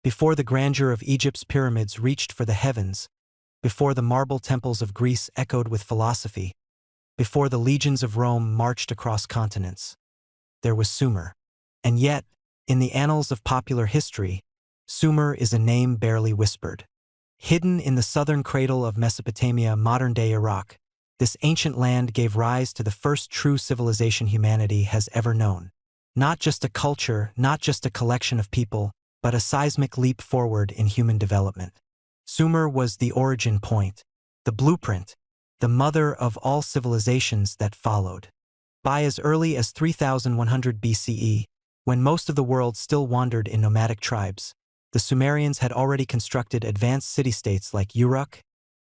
before the grandeur of Egypt's pyramids reached for the heavens, before the marble temples of Greece echoed with philosophy, before the legions of Rome marched across continents, there was Sumer. And yet, in the annals of popular history, Sumer is a name barely whispered. Hidden in the southern cradle of Mesopotamia, modern-day Iraq, this ancient land gave rise to the first true civilization humanity has ever known. Not just a culture, not just a collection of people, but a seismic leap forward in human development. Sumer was the origin point, the blueprint, the mother of all civilizations that followed. By as early as 3100 BCE, when most of the world still wandered in nomadic tribes, the Sumerians had already constructed advanced city-states like Uruk,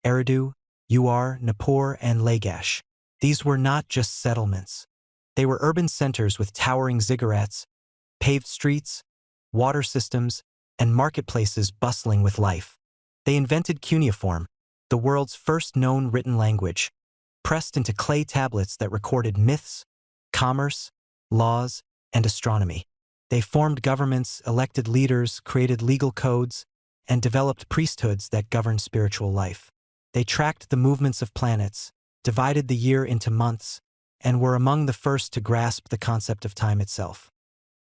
Eridu, Uar, Nippur, and Lagash. These were not just settlements. They were urban centers with towering ziggurats, paved streets, water systems, and marketplaces bustling with life. They invented cuneiform, the world's first known written language, pressed into clay tablets that recorded myths, commerce, laws, and astronomy. They formed governments, elected leaders, created legal codes, and developed priesthoods that governed spiritual life. They tracked the movements of planets, divided the year into months, and were among the first to grasp the concept of time itself.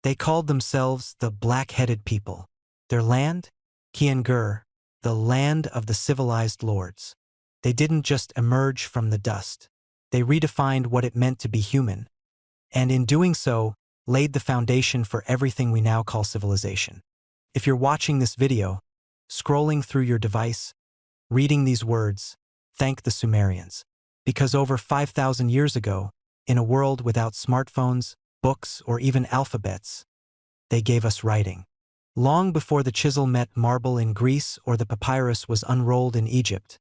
They called themselves the Black-Headed People. Their land? Kian-Gur, the land of the civilized lords. They didn't just emerge from the dust. They redefined what it meant to be human, and in doing so, laid the foundation for everything we now call civilization. If you're watching this video, scrolling through your device, reading these words, thank the Sumerians. Because over 5,000 years ago, in a world without smartphones, books, or even alphabets, they gave us writing. Long before the chisel met marble in Greece or the papyrus was unrolled in Egypt,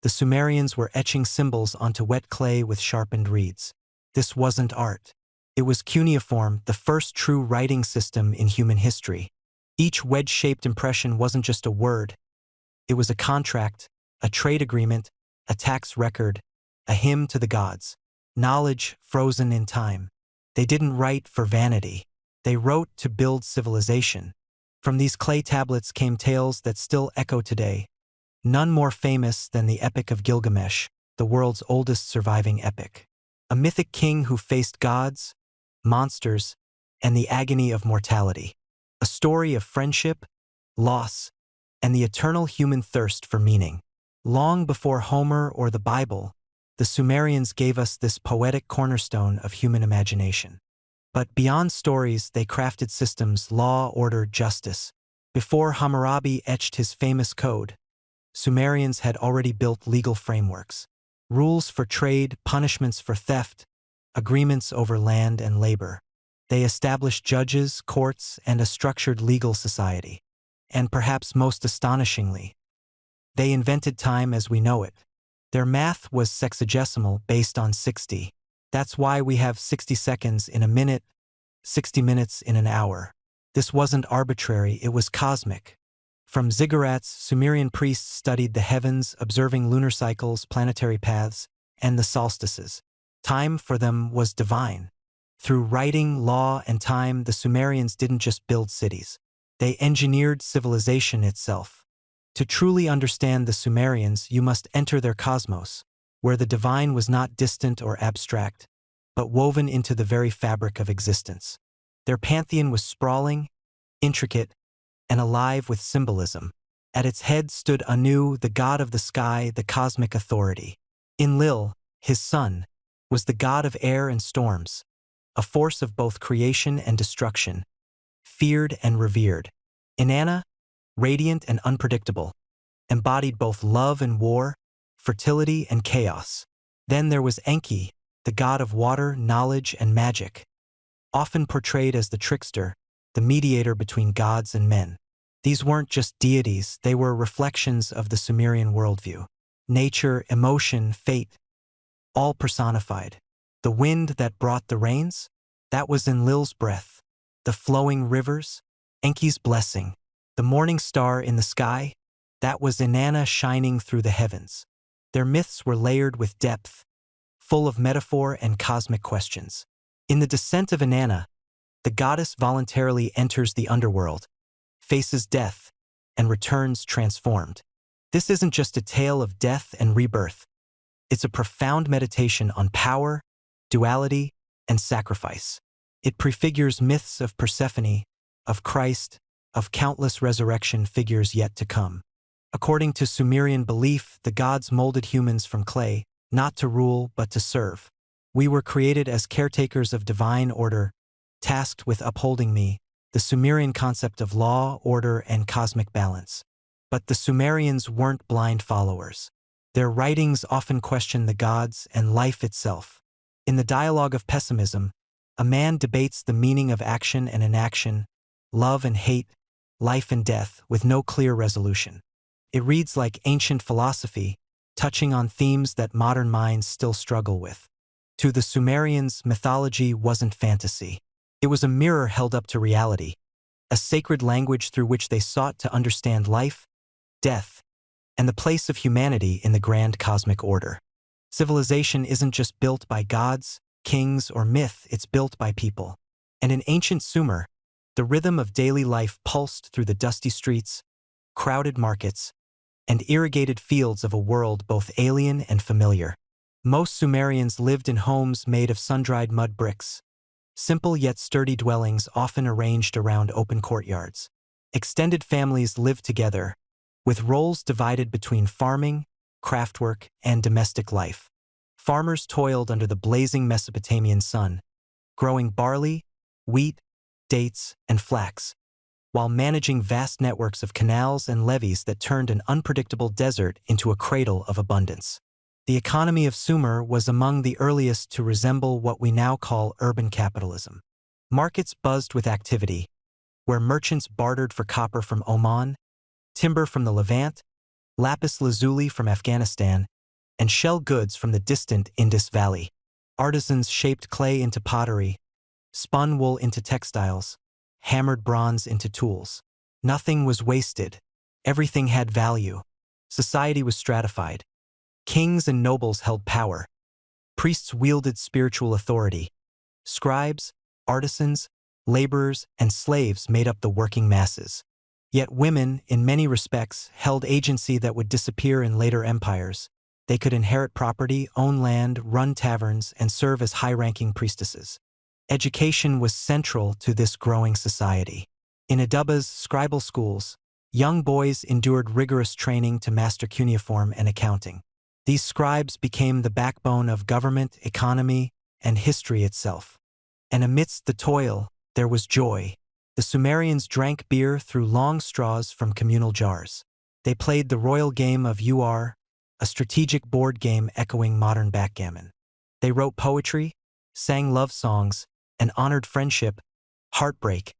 the Sumerians were etching symbols onto wet clay with sharpened reeds. This wasn't art. It was cuneiform, the first true writing system in human history. Each wedge-shaped impression wasn't just a word. It was a contract, a trade agreement, a tax record, a hymn to the gods. Knowledge frozen in time. They didn't write for vanity. They wrote to build civilization. From these clay tablets came tales that still echo today, none more famous than the Epic of Gilgamesh, the world's oldest surviving epic. A mythic king who faced gods, monsters, and the agony of mortality. A story of friendship, loss, and the eternal human thirst for meaning. Long before Homer or the Bible, the Sumerians gave us this poetic cornerstone of human imagination. But beyond stories, they crafted systems, law, order, justice. Before Hammurabi etched his famous code, Sumerians had already built legal frameworks. Rules for trade, punishments for theft, agreements over land and labor. They established judges, courts, and a structured legal society. And perhaps most astonishingly, they invented time as we know it. Their math was sexagesimal, based on 60. That's why we have 60 seconds in a minute, 60 minutes in an hour. This wasn't arbitrary, it was cosmic. From ziggurats, Sumerian priests studied the heavens, observing lunar cycles, planetary paths, and the solstices. Time for them was divine. Through writing, law, and time, the Sumerians didn't just build cities. They engineered civilization itself. To truly understand the Sumerians, you must enter their cosmos, where the divine was not distant or abstract, but woven into the very fabric of existence. Their pantheon was sprawling, intricate, and alive with symbolism. At its head stood Anu, the god of the sky, the cosmic authority. Enlil, his son, was the god of air and storms, a force of both creation and destruction, feared and revered. Inanna, radiant and unpredictable, embodied both love and war, fertility and chaos. Then there was Enki, the god of water, knowledge, and magic, often portrayed as the trickster, the mediator between gods and men. These weren't just deities, they were reflections of the Sumerian worldview. Nature, emotion, fate, all personified. The wind that brought the rains? That was Enlil's breath. The flowing rivers? Enki's blessing. The morning star in the sky? That was Inanna shining through the heavens. Their myths were layered with depth, full of metaphor and cosmic questions. In the descent of Inanna, the goddess voluntarily enters the underworld, faces death, and returns transformed. This isn't just a tale of death and rebirth. It's a profound meditation on power, duality, and sacrifice. It prefigures myths of Persephone, of Christ, of countless resurrection figures yet to come. According to Sumerian belief, the gods molded humans from clay, not to rule but to serve. We were created as caretakers of divine order, tasked with upholding the Sumerian concept of law, order, and cosmic balance. But the Sumerians weren't blind followers. Their writings often question the gods and life itself. In the Dialogue of Pessimism, a man debates the meaning of action and inaction, love and hate, life and death, with no clear resolution. It reads like ancient philosophy, touching on themes that modern minds still struggle with. To the Sumerians, mythology wasn't fantasy. It was a mirror held up to reality, a sacred language through which they sought to understand life, death, and the place of humanity in the grand cosmic order. Civilization isn't just built by gods, kings, or myth, it's built by people. And in ancient Sumer, the rhythm of daily life pulsed through the dusty streets, crowded markets, and irrigated fields of a world both alien and familiar. Most Sumerians lived in homes made of sun-dried mud bricks, simple yet sturdy dwellings often arranged around open courtyards. Extended families lived together, with roles divided between farming, craftwork, and domestic life. Farmers toiled under the blazing Mesopotamian sun, growing barley, wheat, dates, and flax, while managing vast networks of canals and levees that turned an unpredictable desert into a cradle of abundance. The economy of Sumer was among the earliest to resemble what we now call urban capitalism. Markets buzzed with activity, where merchants bartered for copper from Oman, timber from the Levant, lapis lazuli from Afghanistan, and shell goods from the distant Indus Valley. Artisans shaped clay into pottery, spun wool into textiles, hammered bronze into tools. Nothing was wasted. Everything had value. Society was stratified. Kings and nobles held power. Priests wielded spiritual authority. Scribes, artisans, laborers, and slaves made up the working masses. Yet women, in many respects, held agency that would disappear in later empires. They could inherit property, own land, run taverns, and serve as high-ranking priestesses. Education was central to this growing society. In Aduba's scribal schools, young boys endured rigorous training to master cuneiform and accounting. These scribes became the backbone of government, economy, and history itself. And amidst the toil, there was joy. The Sumerians drank beer through long straws from communal jars. They played the royal game of UR, a strategic board game echoing modern backgammon. They wrote poetry, sang love songs, and honored friendship, heartbreak,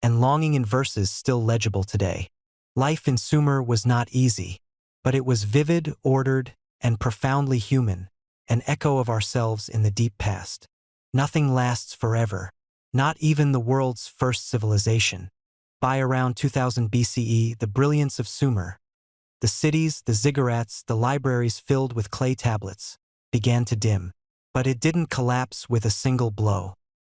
and longing in verses still legible today. Life in Sumer was not easy, but it was vivid, ordered, and profoundly human, an echo of ourselves in the deep past. Nothing lasts forever, not even the world's first civilization. By around 2000 BCE, the brilliance of Sumer, the cities, the ziggurats, the libraries filled with clay tablets, began to dim. But it didn't collapse with a single blow.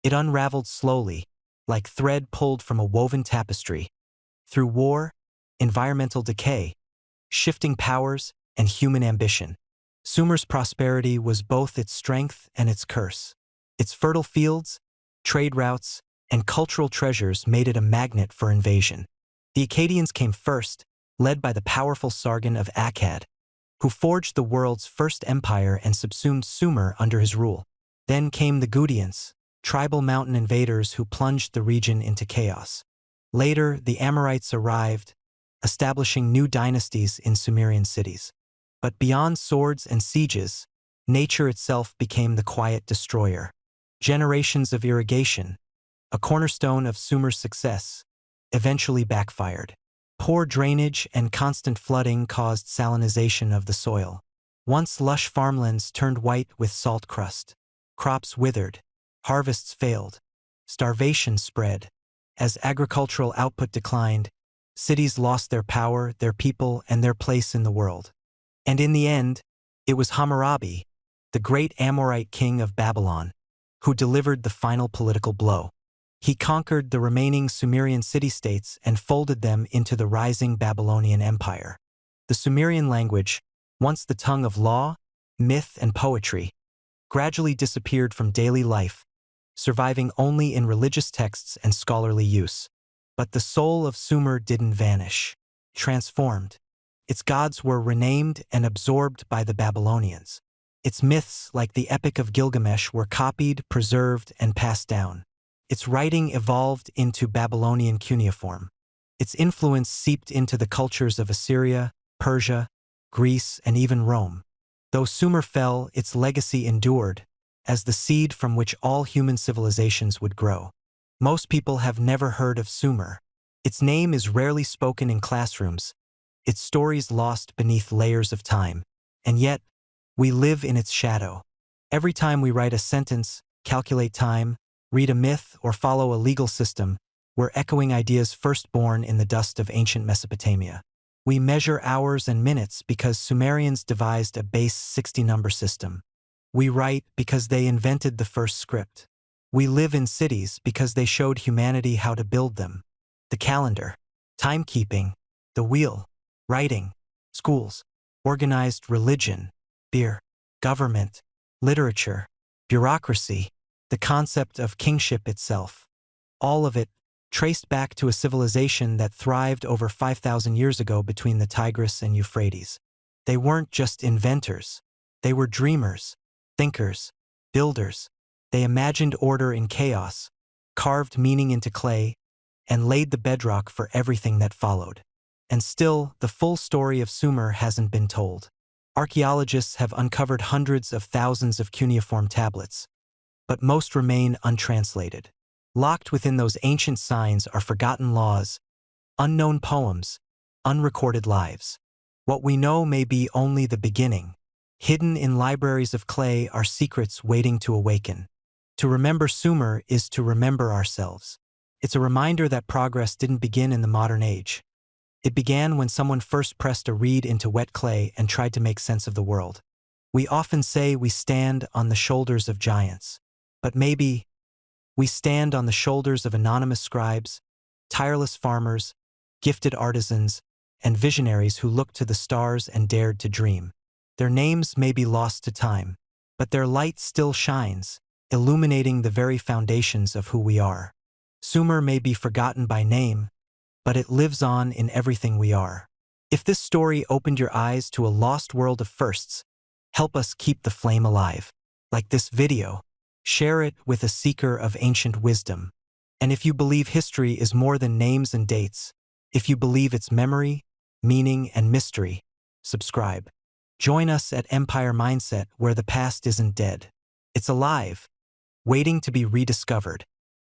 It unraveled slowly, like thread pulled from a woven tapestry, through war, environmental decay, shifting powers, and human ambition. Sumer's prosperity was both its strength and its curse. Its fertile fields, trade routes, and cultural treasures made it a magnet for invasion. The Akkadians came first, led by the powerful Sargon of Akkad, who forged the world's first empire and subsumed Sumer under his rule. Then came the Gutians, tribal mountain invaders who plunged the region into chaos. Later, the Amorites arrived, establishing new dynasties in Sumerian cities. But beyond swords and sieges, nature itself became the quiet destroyer. Generations of irrigation, a cornerstone of Sumer's success, eventually backfired. Poor drainage and constant flooding caused salinization of the soil. Once lush farmlands turned white with salt crust. Crops withered. Harvests failed. Starvation spread. As agricultural output declined, cities lost their power, their people, and their place in the world. And in the end, it was Hammurabi, the great Amorite king of Babylon, who delivered the final political blow. He conquered the remaining Sumerian city-states and folded them into the rising Babylonian Empire. The Sumerian language, once the tongue of law, myth, and poetry, gradually disappeared from daily life, surviving only in religious texts and scholarly use. But the soul of Sumer didn't vanish, transformed. Its gods were renamed and absorbed by the Babylonians. Its myths, like the Epic of Gilgamesh, were copied, preserved, and passed down. Its writing evolved into Babylonian cuneiform. Its influence seeped into the cultures of Assyria, Persia, Greece, and even Rome. Though Sumer fell, its legacy endured, as the seed from which all human civilizations would grow. Most people have never heard of Sumer. Its name is rarely spoken in classrooms, its stories lost beneath layers of time, and yet, we live in its shadow. Every time we write a sentence, calculate time, read a myth, or follow a legal system, we're echoing ideas first born in the dust of ancient Mesopotamia. We measure hours and minutes because Sumerians devised a base 60-number system. We write because they invented the first script. We live in cities because they showed humanity how to build them. The calendar, timekeeping, the wheel, writing, schools, organized religion, beer, government, literature, bureaucracy, the concept of kingship itself. All of it traced back to a civilization that thrived over 5,000 years ago between the Tigris and Euphrates. They weren't just inventors. They were dreamers, thinkers, builders. They imagined order in chaos, carved meaning into clay, and laid the bedrock for everything that followed. And still, the full story of Sumer hasn't been told. Archaeologists have uncovered hundreds of thousands of cuneiform tablets, but most remain untranslated. Locked within those ancient signs are forgotten laws, unknown poems, unrecorded lives. What we know may be only the beginning. Hidden in libraries of clay are secrets waiting to awaken. To remember Sumer is to remember ourselves. It's a reminder that progress didn't begin in the modern age. It began when someone first pressed a reed into wet clay and tried to make sense of the world. We often say we stand on the shoulders of giants, but maybe we stand on the shoulders of anonymous scribes, tireless farmers, gifted artisans, and visionaries who looked to the stars and dared to dream. Their names may be lost to time, but their light still shines, illuminating the very foundations of who we are. Sumer may be forgotten by name, but it lives on in everything we are. If this story opened your eyes to a lost world of firsts, help us keep the flame alive. Like this video, share it with a seeker of ancient wisdom. And if you believe history is more than names and dates, if you believe it's memory, meaning, and mystery, subscribe. Join us at Empire Mindset, where the past isn't dead. It's alive, waiting to be rediscovered.